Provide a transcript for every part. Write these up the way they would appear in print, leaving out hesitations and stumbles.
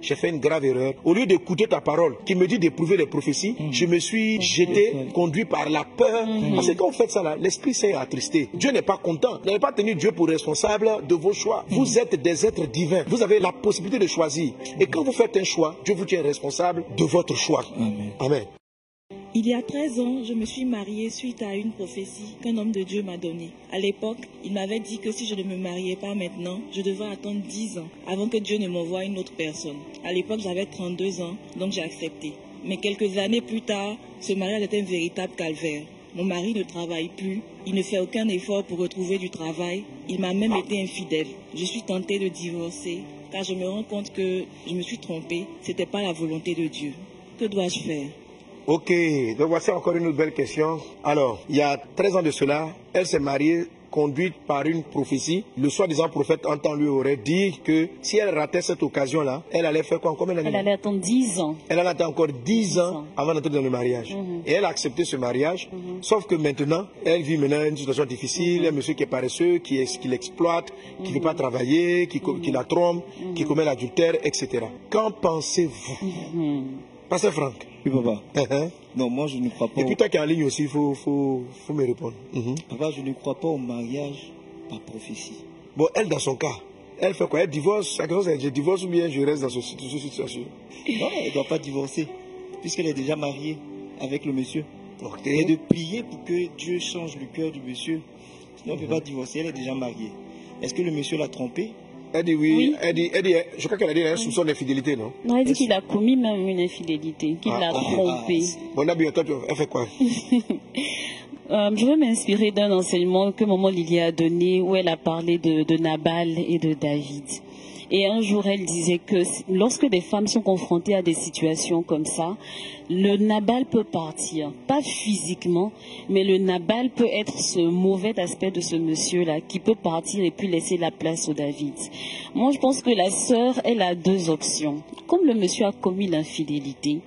j'ai fait une grave erreur. Au lieu d'écouter ta parole qui me dit d'éprouver les prophéties, je me suis jeté, conduit par la peur. Parce que quand vous faites ça là, l'Esprit Saint est attristé. Dieu n'est pas content. Vous n'avez pas tenu Dieu pour responsable de vos choix. Vous êtes des êtres divins. Vous avez la possibilité de choisir. Et quand vous faites un choix, Dieu vous tient responsable de votre choix. Amen. Il y a 13 ans, je me suis mariée suite à une prophétie qu'un homme de Dieu m'a donnée. À l'époque, il m'avait dit que si je ne me mariais pas maintenant, je devais attendre 10 ans avant que Dieu ne m'envoie une autre personne. À l'époque, j'avais 32 ans, donc j'ai accepté. Mais quelques années plus tard, ce mariage était un véritable calvaire. Mon mari ne travaille plus, il ne fait aucun effort pour retrouver du travail, il m'a même été infidèle. Je suis tentée de divorcer car je me rends compte que je me suis trompée, ce n'était pas la volonté de Dieu. Que dois-je faire ? Ok, donc voici encore une autre belle question. Alors, il y a 13 ans de cela, elle s'est mariée, conduite par une prophétie. Le soi-disant prophète en temps lui aurait dit que si elle ratait cette occasion-là, elle allait faire quoi? Combien d'années? Elle allait attendre 10 ans. Elle allait attendre encore 10 ans avant d'entrer dans le mariage. Et elle a accepté ce mariage, sauf que maintenant, elle vit maintenant une situation difficile, un monsieur qui est paresseux, qui l'exploite, qui ne veut pas travailler, qui la trompe, qui commet l'adultère, etc. Qu'en pensez-vous? Pasteur Franck. Oui, papa. Non, moi, je ne crois pas. Et puis toi qui es en ligne aussi, il faut me répondre. Papa, je ne crois pas au mariage par prophétie. Bon, elle, dans son cas, elle fait quoi? Elle divorce? Je divorce ou bien je reste dans cette situation? Non, elle ne doit pas divorcer, puisqu'elle est déjà mariée avec le monsieur. Okay. Et de prier pour que Dieu change le cœur du monsieur. Sinon, elle ne peut pas divorcer, elle est déjà mariée. Est-ce que le monsieur l'a trompée? Elle dit oui. Elle dit, je crois qu'elle a dit un soupçon d'infidélité, non? Non, elle dit qu'il a commis même une infidélité, qu'il l'a trompé. Bon, Nabi, toi, elle fait quoi? Je veux m'inspirer d'un enseignement que maman Lily a donné où elle a parlé de Nabal et de David. Et un jour, elle disait que lorsque des femmes sont confrontées à des situations comme ça, le Nabal peut partir. Pas physiquement, mais le Nabal peut être ce mauvais aspect de ce monsieur-là qui peut partir et puis laisser la place au David. Moi, je pense que la sœur, elle a deux options. Comme le monsieur a commis l'infidélité,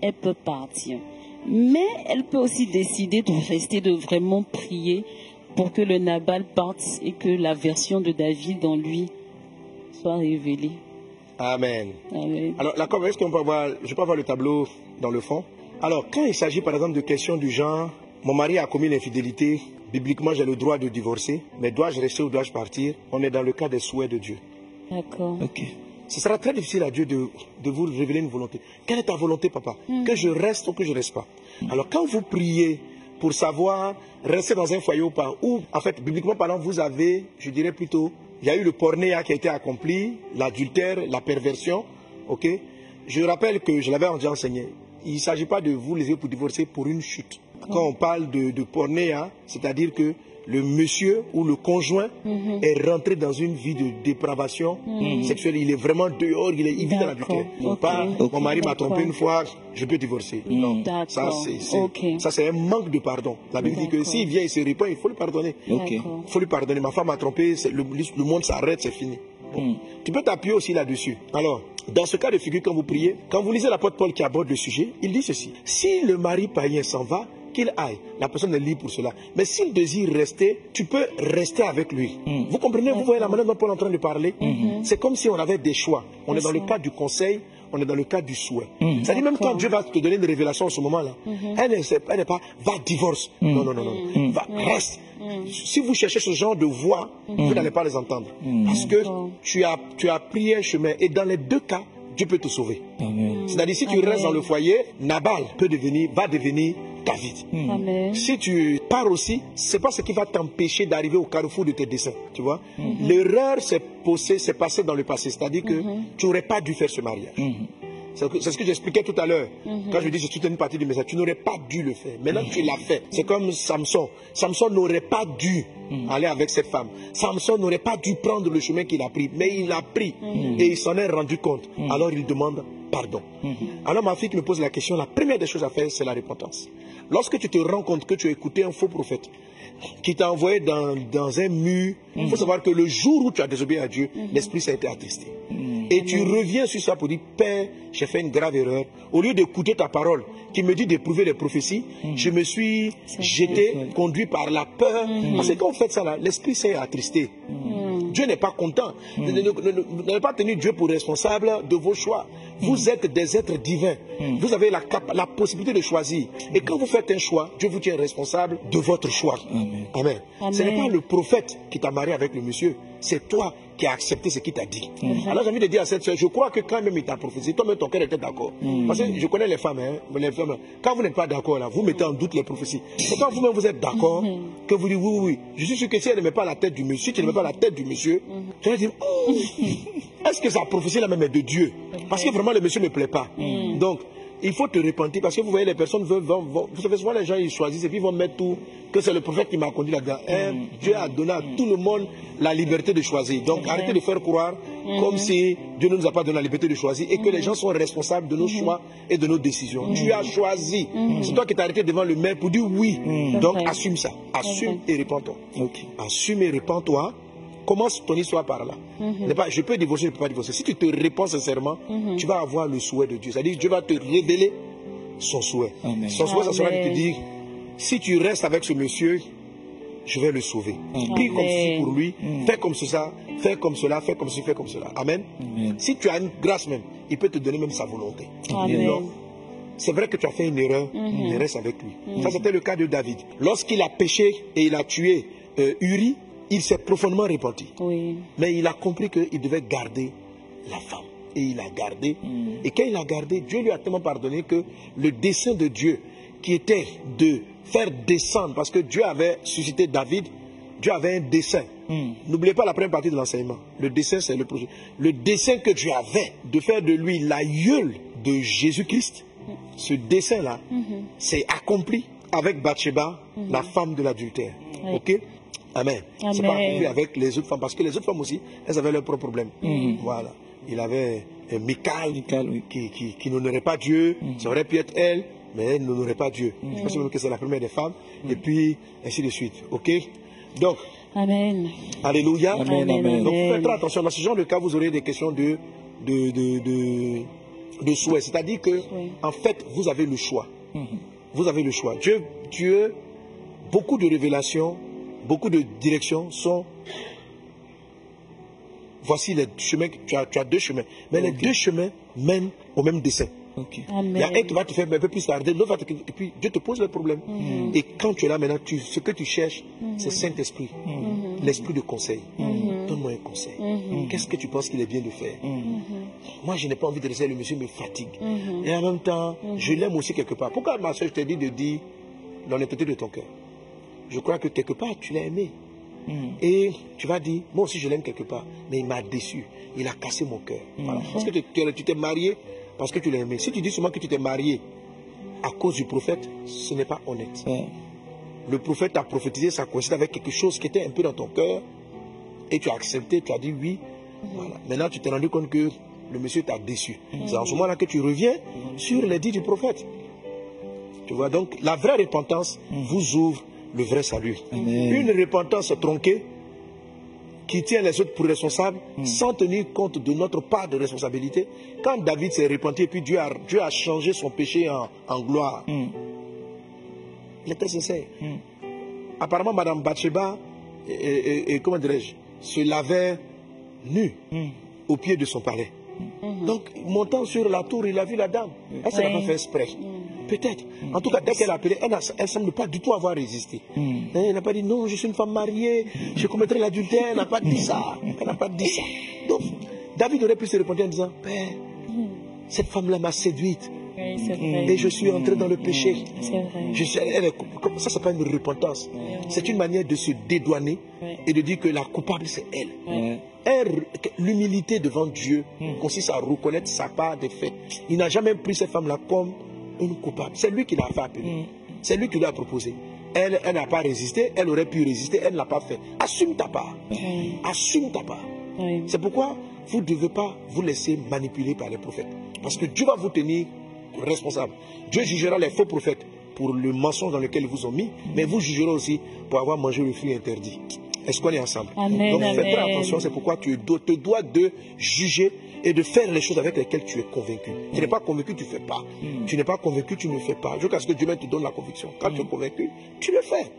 elle peut partir. Mais elle peut aussi décider de rester, de vraiment prier pour que le Nabal parte et que la version de David en lui soit révélée. Amen. Amen. Alors, là, est-ce qu'on peut avoir, je peux avoir le tableau dans le fond? Alors, quand il s'agit par exemple de questions du genre, mon mari a commis l'infidélité, bibliquement j'ai le droit de divorcer, mais dois-je rester ou dois-je partir? On est dans le cas des souhaits de Dieu. D'accord. Ok. Ce sera très difficile à Dieu de vous révéler une volonté. Quelle est ta volonté, papa? Que je reste ou que je ne reste pas? Alors, quand vous priez pour savoir rester dans un foyer ou pas, ou en fait, bibliquement parlant, vous avez, je dirais plutôt, il y a eu le pornéa qui a été accompli, l'adultère, la perversion, ok? Je rappelle que je l'avais déjà enseigné. Il ne s'agit pas de vous laisser pour divorcer pour une chute. Quand on parle de pornéa, c'est-à-dire que le monsieur ou le conjoint est rentré dans une vie de dépravation sexuelle. Il est vraiment dehors, il vit dans l'adultère. Non pas, mon mari m'a trompé une fois, je peux divorcer. Non, ça c'est un manque de pardon. La Bible dit que s'il vient et se répand, il faut lui pardonner. Il faut lui pardonner. Ma femme m'a trompé, le monde s'arrête, c'est fini. Bon. Tu peux t'appuyer aussi là-dessus. Alors, dans ce cas de figure, quand vous priez, quand vous lisez l'apôtre Paul qui aborde le sujet, il dit ceci. Si le mari païen s'en va, qu'il aille. La personne est libre pour cela. Mais s'il désire rester, tu peux rester avec lui. Vous comprenez? Vous voyez la manière dont Paul est en train de parler? C'est comme si on avait des choix. On est dans le cas du conseil, on est dans le cas du souhait. C'est-à-dire même quand Dieu va te donner une révélation en ce moment-là, elle n'est pas, va divorce. Non. Va, reste. Si vous cherchez ce genre de voix, vous n'allez pas les entendre. Parce que tu as pris un chemin. Et dans les deux cas, Dieu peut te sauver. C'est-à-dire si tu restes dans le foyer, Nabal va devenir David. Si tu pars aussi, c'est pas ce qui va t'empêcher d'arriver au carrefour de tes desseins. Tu vois? L'erreur s'est passée dans le passé. C'est-à-dire que tu n'aurais pas dû faire ce mariage. C'est ce que j'expliquais tout à l'heure. Quand je dis que c'est une partie du message, tu n'aurais pas dû le faire. Maintenant tu l'as fait. C'est comme Samson. Samson n'aurait pas dû aller avec cette femme. Samson n'aurait pas dû prendre le chemin qu'il a pris. Mais il l'a pris. Et il s'en est rendu compte. Alors il demande pardon. Alors ma fille qui me pose la question, la première des choses à faire, c'est la repentance. Lorsque tu te rends compte que tu as écouté un faux prophète qui t'a envoyé dans un mur, il faut savoir que le jour où tu as désobéi à Dieu, l'Esprit Saint a été attristé. Et tu reviens sur ça pour dire, Père, j'ai fait une grave erreur. Au lieu d'écouter ta parole qui me dit d'éprouver les prophéties, je me suis jeté, conduit par la peur. Parce que quand vous faites ça là, l'Esprit Saint est attristé. Dieu n'est pas content. N'avez pas tenu Dieu pour responsable de vos choix. Vous êtes des êtres divins. Vous avez la possibilité de choisir. Et quand vous faites un choix, Dieu vous tient responsable de votre choix. Amen. Ce n'est pas le prophète qui t'a marié avec le monsieur. C'est toi qui as accepté ce qu'il t'a dit. Alors j'ai envie de dire à cette soeur, je crois que quand même il t'a prophétisé, toi-même ton cœur était d'accord. Parce que je connais les femmes, quand vous n'êtes pas d'accord là, vous mettez en doute les prophéties. Et quand vous-même vous êtes d'accord, que vous dites oui, je suis sûr que si elle ne met pas la tête du monsieur, si tu ne mets pas la tête du monsieur, tu vas dire, est-ce que sa prophétie là même est de Dieu? Parce que vraiment le monsieur ne me plaît pas. Donc, il faut te repentir parce que vous voyez, les personnes vous savez, souvent les gens ils choisissent et puis ils vont mettre tout, que c'est le prophète qui m'a conduit là-dedans. Dieu a donné à tout le monde la liberté de choisir. Donc arrêtez de faire croire comme si Dieu ne nous a pas donné la liberté de choisir et que les gens sont responsables de nos choix et de nos décisions. Tu as choisi. C'est toi qui t'es arrêté devant le maire pour dire oui. Donc assume ça. Assume et répands-toi. Assume et répands-toi. Commence ton histoire par là. Je peux divorcer, je ne peux pas divorcer. Si tu te réponds sincèrement, tu vas avoir le souhait de Dieu. C'est-à-dire que Dieu va te révéler son souhait. Son souhait, ça sera de te dire, si tu restes avec ce monsieur, je vais le sauver. Prie comme ceci pour lui, fais comme ça, fais comme cela, fais comme ceci, fais comme cela. Amen. Si tu as une grâce même, il peut te donner même sa volonté. C'est vrai que tu as fait une erreur, mais reste avec lui. Ça, c'était le cas de David. Lorsqu'il a péché et il a tué Uri, il s'est profondément repenti. Mais il a compris qu'il devait garder la femme. Et il a gardé. Et quand il a gardé, Dieu lui a tellement pardonné que le dessein de Dieu, qui était de faire descendre, parce que Dieu avait suscité David, Dieu avait un dessein. N'oubliez pas la première partie de l'enseignement. Le dessein, c'est le projet. Le dessein que Dieu avait de faire de lui l'aïeul de Jésus-Christ, ce dessein-là, s'est accompli avec Bathsheba, la femme de l'adultère. Ok? Amen. C'est pas accompli avec les autres femmes, parce que les autres femmes aussi, elles avaient leurs propres problèmes. Voilà. Il avait Michal qui n'honorait pas Dieu, ça aurait pu être elle, mais elle n'honorait pas Dieu. Je pense même que c'est la première des femmes, et puis ainsi de suite. Ok? Donc, Amen. Alléluia. Amen. Donc faites très attention. Dans ce genre de cas, vous aurez des questions de souhait. C'est-à-dire que, en fait, vous avez le choix. Vous avez le choix. Dieu, beaucoup de révélations, beaucoup de directions sont... Voici les chemins, tu as deux chemins. Mais les deux chemins mènent au même dessein. Il y a un qui va te faire un peu plus tarder, l'autre va te... Et puis Dieu te pose le problème. Et quand tu es là maintenant, ce que tu cherches, c'est Saint-Esprit. L'esprit de conseil. Donne-moi un conseil. Qu'est-ce que tu penses qu'il est bien de faire? Moi, je n'ai pas envie de rester, le monsieur me fatigue. Et en même temps, je l'aime aussi quelque part. Pourquoi, ma soeur, je t'ai dit de dire l'honnêteté de ton cœur? Je crois que quelque part, tu l'as aimé. Et tu vas dire, moi aussi je l'aime quelque part, mais il m'a déçu, il a cassé mon cœur. Voilà. Parce que tu t'es marié parce que tu l'as aimé. Si tu dis seulement que tu t'es marié à cause du prophète, ce n'est pas honnête. Le prophète a prophétisé, ça coïncide avec quelque chose qui était un peu dans ton cœur, et tu as accepté, tu as dit oui. Voilà. Maintenant tu t'es rendu compte que le monsieur t'a déçu. C'est en ce moment-là que tu reviens sur les dits du prophète. Tu vois, donc la vraie repentance vous ouvre le vrai salut. Une repentance tronquée qui tient les autres pour responsables sans tenir compte de notre part de responsabilité. Quand David s'est repenti et puis Dieu a changé son péché en gloire, il est très sincère. Apparemment, Madame Bathsheba, comment dirais-je, se lavait nue au pied de son palais. Donc, montant sur la tour, il a vu la dame. Elle ne s'est pas fait exprès. Peut-être. En tout cas, dès qu'elle a appelé, elle ne semble pas du tout avoir résisté. Elle n'a pas dit non, je suis une femme mariée, je commettrai l'adultère. Elle n'a pas dit ça. Elle n'a pas dit ça. Donc, David aurait pu se répondre en disant, Père, cette femme-là m'a séduite. Et je suis entré dans le péché. Ça, c'est pas une repentance. C'est une manière de se dédouaner et de dire que la coupable, c'est elle. L'humilité devant Dieu consiste à reconnaître sa part des faits. Il n'a jamais pris cette femme-là comme une coupable. C'est lui qui l'a fait appeler. C'est lui qui lui a proposé. Elle n'a pas résisté. Elle aurait pu résister. Elle ne l'a pas fait. Assume ta part. Assume ta part. C'est pourquoi vous ne devez pas vous laisser manipuler par les prophètes. Parce que Dieu va vous tenir responsable. Dieu jugera les faux prophètes pour le mensonge dans lequel ils vous ont mis, mais vous jugerez aussi pour avoir mangé le fruit interdit. Est-ce qu'on est ensemble? Donc faites très attention, c'est pourquoi tu te dois de juger et de faire les choses avec lesquelles tu es convaincu. Tu n'es pas convaincu, tu ne fais pas. Tu n'es pas convaincu, tu ne fais pas. Jusqu'à ce que Dieu même te donne la conviction. Quand tu es convaincu, tu le fais.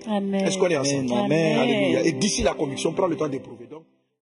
Est-ce qu'on est ensemble? Alléluia. Et d'ici la conviction, prends le temps d'éprouver. Donc,